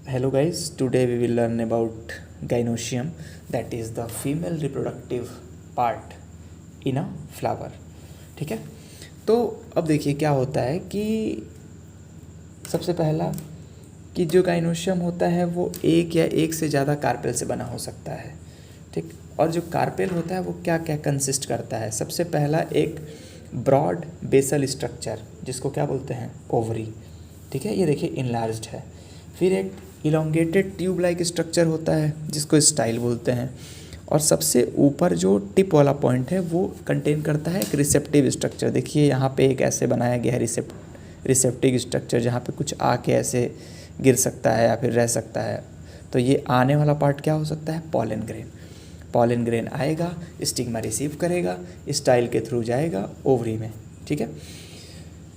Hello guys, today we will learn about gynoecium, that is the female reproductive part in a flower. ठीक है। तो अब देखिए क्या होता है कि सबसे पहला कि जो गाइनोशियम होता है वो एक या एक से ज़्यादा कार्पेल से बना हो सकता है। ठीक। और जो कार्पेल होता है वो क्या क्या कंसिस्ट करता है। सबसे पहला एक ब्रॉड बेसल स्ट्रक्चर जिसको क्या बोलते हैं, ओवरी। ठीक है, ये देखिए इनलार्ज्ड है। फिर एक इलोंगेटेड ट्यूब लाइक स्ट्रक्चर होता है जिसको स्टाइल बोलते हैं। और सबसे ऊपर जो टिप वाला पॉइंट है वो कंटेन करता है एक रिसेप्टिव स्ट्रक्चर। देखिए यहाँ पे एक ऐसे बनाया गया है रिसेप्टिव स्ट्रक्चर जहाँ पे कुछ आके ऐसे गिर सकता है या फिर रह सकता है। तो ये आने वाला पार्ट क्या हो सकता है, पॉलन ग्रेन। पॉलन ग्रेन आएगा, स्टिग्मा रिसीव करेगा, स्टाइल के थ्रू जाएगा ओवरी में। ठीक है,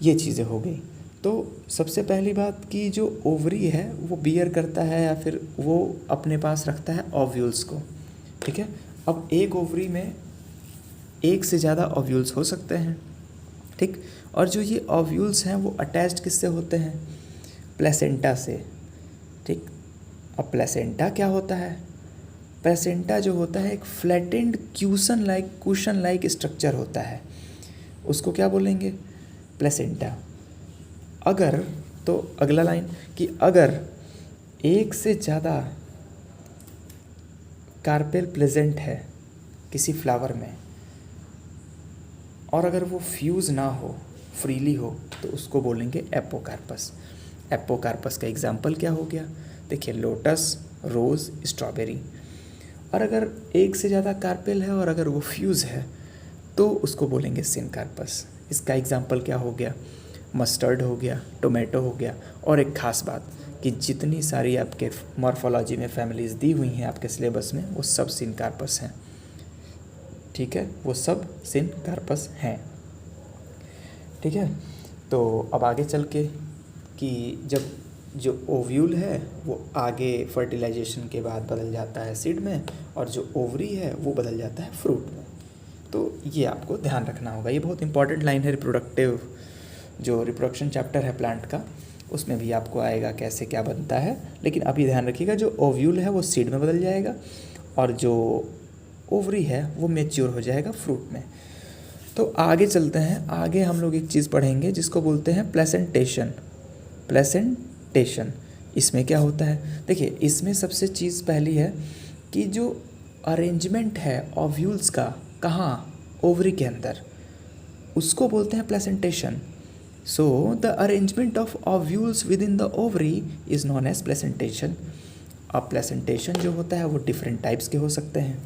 ये चीज़ें हो गई। तो सबसे पहली बात कि जो ओवरी है वो बियर करता है या फिर वो अपने पास रखता है ओव्यूल्स को। ठीक है, अब एक ओवरी में एक से ज़्यादा ओव्यूल्स हो सकते हैं। ठीक, और जो ये ओव्यूल्स हैं वो अटैच्ड किससे होते हैं, प्लेसेंटा से। ठीक, अब प्लेसेंटा क्या होता है, प्लेसेंटा जो होता है एक फ्लैटेंड कुशन लाइक स्ट्रक्चर होता है, उसको क्या बोलेंगे, प्लेसेंटा। अगर तो अगला लाइन कि अगर एक से ज़्यादा कार्पेल प्रेजेंट है किसी फ्लावर में और अगर वो फ्यूज़ ना हो, फ्रीली हो, तो उसको बोलेंगे एपोकार्पस। एपोकार्पस का एग्जाम्पल क्या हो गया, देखिए लोटस, रोज़, स्ट्रॉबेरी। और अगर एक से ज़्यादा कार्पेल है और अगर वो फ्यूज़ है तो उसको बोलेंगे सिनकार्पस। इसका एग्जाम्पल क्या हो गया, मस्टर्ड हो गया, टोमेटो हो गया। और एक ख़ास बात कि जितनी सारी आपके मॉर्फोलॉजी में फैमिलीज़ दी हुई हैं आपके सिलेबस में वो सब सिनकार्पस हैं। ठीक है, वो सब सिनकार्पस हैं। ठीक है, तो अब आगे चल के कि जब जो ओव्यूल है वो आगे फर्टिलाइजेशन के बाद बदल जाता है सीड में और जो ओवरी है वो बदल जाता है फ्रूट में। तो ये आपको ध्यान रखना होगा, ये बहुत इंपॉर्टेंट लाइन है। जो रिप्रोडक्शन चैप्टर है प्लांट का, उसमें भी आपको आएगा कैसे क्या बनता है। लेकिन अभी ध्यान रखिएगा जो ओव्यूल है वो सीड में बदल जाएगा और जो ओवरी है वो मैच्योर हो जाएगा फ्रूट में। तो आगे चलते हैं, आगे हम लोग एक चीज़ पढ़ेंगे जिसको बोलते हैं प्लेसेंटेशन। प्लेसेंटेशन इसमें क्या होता है, देखिए इसमें सबसे चीज़ पहली है कि जो अरेंजमेंट है ओव्यूल्स का कहाँ, ओवरी के अंदर, उसको बोलते हैं placentation. So the arrangement of ovules within the ovary is known as placentation. अब प्लेसेंटेशन जो होता है वो डिफरेंट टाइप्स के हो सकते हैं।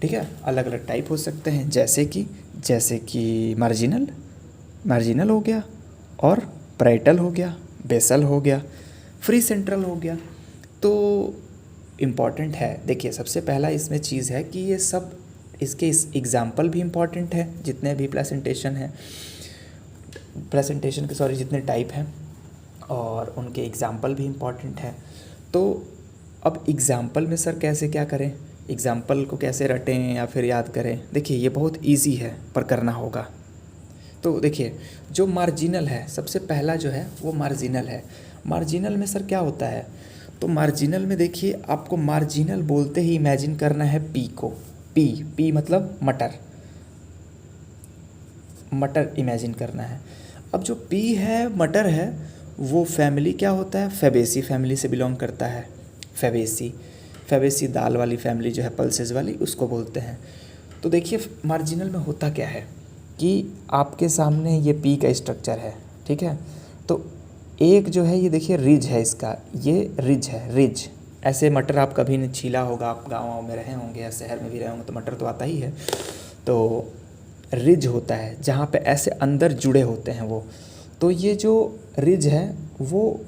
ठीक है, अलग अलग टाइप हो सकते हैं, जैसे कि मार्जिनल हो गया और पैरेटल हो गया, बेसल हो गया, फ्री सेंट्रल हो गया। तो इम्पॉर्टेंट है, देखिए सबसे पहला इसमें चीज़ है कि ये सब इसके एग्जाम्पल भी इम्पॉर्टेंट है, जितने भी जितने टाइप हैं और उनके एग्जाम्पल भी इम्पॉर्टेंट है। तो अब एग्जाम्पल में सर कैसे क्या करें, एग्जाम्पल को कैसे रटें या फिर याद करें, देखिए ये बहुत इजी है पर करना होगा। तो देखिए जो मार्जिनल है, सबसे पहला जो है वो मार्जिनल है। मार्जिनल में सर क्या होता है, तो मार्जिनल में देखिए आपको मार्जिनल बोलते ही इमेजिन करना है पी को। पी मतलब मटर इमेजिन करना है। अब जो पी है, मटर है, वो फैमिली क्या होता है, फेबेसी फैमिली से बिलोंग करता है। फेबेसी दाल वाली फैमिली जो है, पल्सेस वाली, उसको बोलते हैं। तो देखिए मार्जिनल में होता क्या है कि आपके सामने ये पी का स्ट्रक्चर है। ठीक है, तो एक जो है ये देखिए रिज है, इसका ये रिज है, रिज। ऐसे मटर आप कभी नहीं छीला होगा, आप गाँव में रहे होंगे या शहर में भी रहे होंगे तो मटर तो आता ही है। तो रिज होता है जहाँ पे ऐसे अंदर जुड़े होते हैं वो। तो ये जो रिज है वो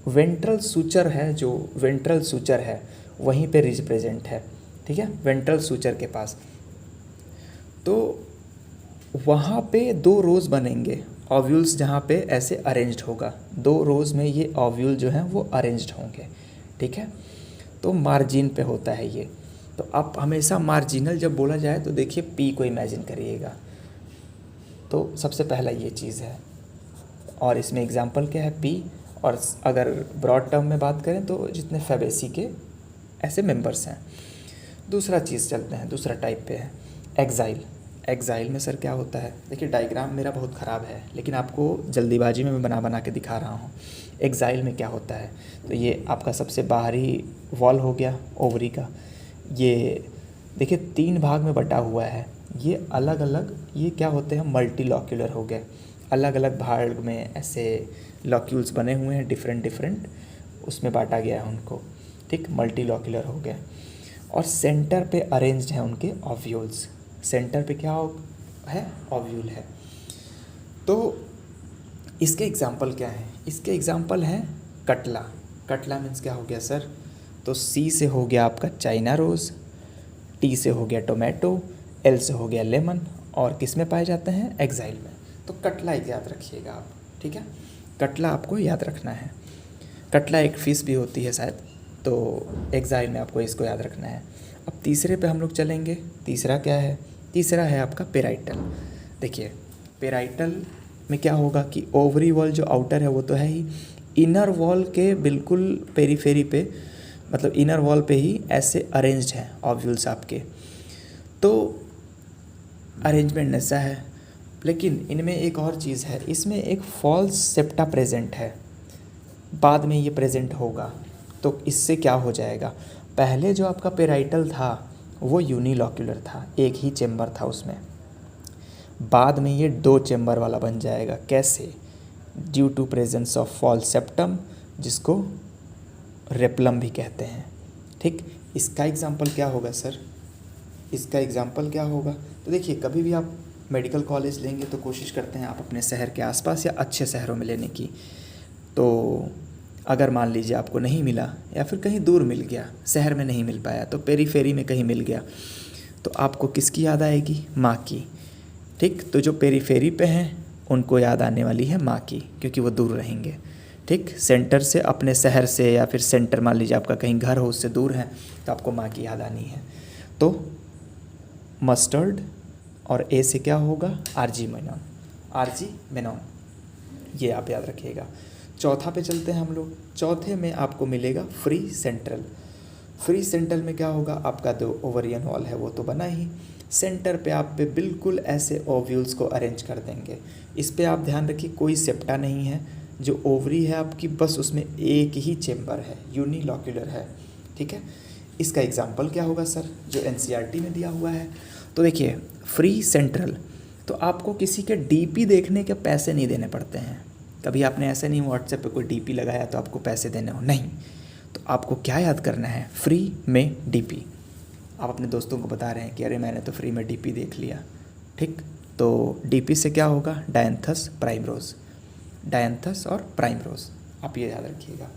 वेंट्रल सूचर है, जो वेंट्रल सूचर है वहीं पे रिज प्रेजेंट है। ठीक है, वेंट्रल सूचर के पास। तो वहाँ पे 2 रोज़ बनेंगे, ओव्यूल्स जहाँ पे ऐसे अरेंज्ड होगा, 2 रोज़ में ये ओव्यूल जो हैं वो अरेंज्ड होंगे। ठीक है, तो मार्जिन पे होता है ये। तो आप हमेशा मार्जिनल जब बोला जाए तो देखिए पी को इमेजिन करिएगा। तो सबसे पहला ये चीज़ है और इसमें एग्जाम्पल क्या है, पी। और अगर ब्रॉड टर्म में बात करें तो जितने फैबेसी के ऐसे मेंबर्स हैं। दूसरा चीज़ चलते हैं, दूसरा टाइप पे है एक्साइल। एक्साइल में सर क्या होता है, देखिए डायग्राम मेरा बहुत ख़राब है लेकिन आपको जल्दीबाजी में मैं बना के दिखा रहा हूँ। एक्साइल में क्या होता है, तो ये आपका सबसे बाहरी वॉल हो गया ओवरी का, ये देखिए 3 भाग में बटा हुआ है। ये अलग अलग ये क्या होते हैं, मल्टी लॉक्यूलर हो गए, अलग अलग भाग में ऐसे लॉक्यूल्स बने हुए हैं, डिफरेंट उसमें बांटा गया है उनको, ठीक, मल्टी लॉक्यूलर हो गए। और सेंटर पे अरेंज्ड हैं उनके ओव्यूल्स, सेंटर पे क्या है, ओव्यूल है। तो इसके एग्जाम्पल क्या हैं, इसके एग्जाम्पल हैं कटला। कटला मीन्स क्या हो गया सर, तो सी से हो गया आपका चाइना रोज़, टी से हो गया टोमेटो, एल से हो गया लेमन, और किस में पाए जाते हैं, एक्साइल में। तो कटला एक याद रखिएगा आप, ठीक है, कटला आपको याद रखना है। कटला एक फिश भी होती है शायद, तो एक्साइल में आपको इसको याद रखना है। अब तीसरे पे हम लोग चलेंगे, तीसरा क्या है, तीसरा है आपका पेराइटल। देखिए पेराइटल में क्या होगा कि ओवरी वॉल जो आउटर है वो तो है ही, इनर वॉल के बिल्कुल पेरीफेरी पे, मतलब इनर वॉल पे ही ऐसे अरेंज्ड हैं ओव्यूल्स आपके। तो अरेंजमेंट ऐसा है, लेकिन इनमें एक और चीज़ है, इसमें एक फॉल्स सेप्टा प्रेजेंट है, बाद में ये प्रेजेंट होगा। तो इससे क्या हो जाएगा, पहले जो आपका पेराइटल था वो यूनिलॉक्यूलर था, एक ही चेम्बर था उसमें, बाद में ये 2 चेम्बर वाला बन जाएगा। कैसे, due to presence of false septum, जिसको रेप्लम भी कहते हैं, ठीक। इसका एग्जाम्पल क्या होगा सर, इसका एग्जाम्पल क्या होगा, तो देखिए कभी भी आप मेडिकल कॉलेज लेंगे तो कोशिश करते हैं आप अपने शहर के आसपास या अच्छे शहरों में लेने की। तो अगर मान लीजिए आपको नहीं मिला या फिर कहीं दूर मिल गया, शहर में नहीं मिल पाया, तो पेरीफेरी में कहीं मिल गया, तो आपको किसकी याद आएगी, माँ की, ठीक। तो जो पेरीफेरी पे हैं उनको याद आने वाली है माँ की, क्योंकि वो दूर रहेंगे, ठीक। सेंटर से, अपने शहर से या फिर सेंटर मान लीजिए आपका कहीं घर हो उससे दूर है, तो आपको माँ की याद आनी है। तो मस्टर्ड, और ए से क्या होगा, आर्जीमेनॉन, आर्जीमेनॉन, ये आप याद रखिएगा। चौथा पे चलते हैं हम लोग, चौथे में आपको मिलेगा फ्री सेंट्रल। फ्री सेंट्रल में क्या होगा, आपका जो ओवरियन वॉल है वो तो बना ही, सेंटर पे आप पे बिल्कुल ऐसे ओव्यूल्स को अरेंज कर देंगे। इस पे आप ध्यान रखिए कोई सेप्टा नहीं है, जो ओवरी है आपकी बस उसमें एक ही चेम्बर है, यूनिलॉक्यूलर है, ठीक है। इसका एग्जाम्पल क्या होगा सर, जो एनसीईआरटी में दिया हुआ है। तो देखिए फ्री सेंट्रल, तो आपको किसी के डीपी देखने के पैसे नहीं देने पड़ते हैं। कभी आपने ऐसे नहीं व्हाट्सएप पे कोई डीपी लगाया तो आपको पैसे देने हो, नहीं। तो आपको क्या याद करना है, फ्री में डीपी। आप अपने दोस्तों को बता रहे हैं कि अरे मैंने तो फ्री में डीपी देख लिया, ठीक। तो डीपी से क्या होगा, डायंथस प्राइमरोज, डायंथस और प्राइमरोज, आप ये याद रखिएगा।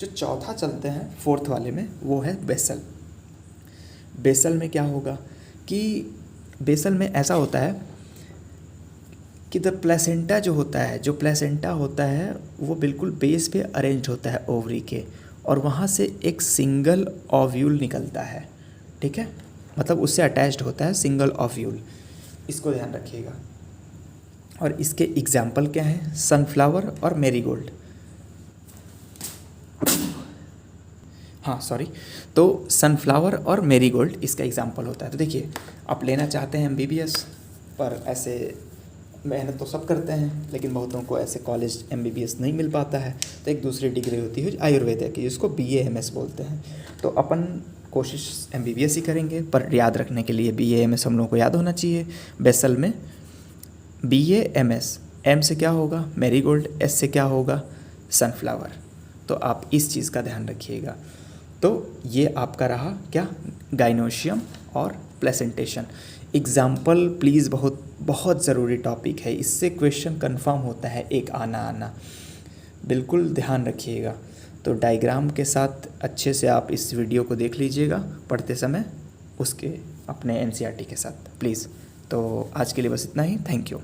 जो चौथा चलते हैं फोर्थ वाले में, वो है बेसल। बेसल में क्या होगा कि बेसल में ऐसा होता है कि द प्लेसेंटा जो होता है, जो प्लेसेंटा होता है वो बिल्कुल बेस पे अरेंज होता है ओवरी के, और वहाँ से एक सिंगल ओव्यूल निकलता है, ठीक है, मतलब उससे अटैच्ड होता है सिंगल ओव्यूल, इसको ध्यान रखिएगा। और इसके एग्जाम्पल क्या हैं, सनफ्लावर और मैरीगोल्ड। हाँ सॉरी, तो सनफ्लावर और मैरीगोल्ड इसका एग्जाम्पल होता है। तो देखिए आप लेना चाहते हैं एमबीबीएस, पर ऐसे मेहनत तो सब करते हैं लेकिन बहुतों को ऐसे कॉलेज एमबीबीएस नहीं मिल पाता है, तो एक दूसरी डिग्री होती है आयुर्वेद की, जिसको बीएएमएस बोलते हैं। तो अपन कोशिश एमबीबीएस ही करेंगे, पर याद रखने के लिए बीएएमएस हम लोगों को याद होना चाहिए। बेसल में बीएएमएस, एम से क्या होगा, मैरीगोल्ड, एस से क्या होगा, सनफ्लावर। तो आप इस चीज़ का ध्यान रखिएगा। तो ये आपका रहा क्या, गाइनोशियम और प्लेसेंटेशन। एग्जाम्पल प्लीज़ बहुत बहुत ज़रूरी टॉपिक है, इससे क्वेश्चन कंफर्म होता है, एक आना, बिल्कुल ध्यान रखिएगा। तो डायग्राम के साथ अच्छे से आप इस वीडियो को देख लीजिएगा पढ़ते समय, उसके अपने एनसीईआरटी के साथ प्लीज़। तो आज के लिए बस इतना ही, थैंक यू।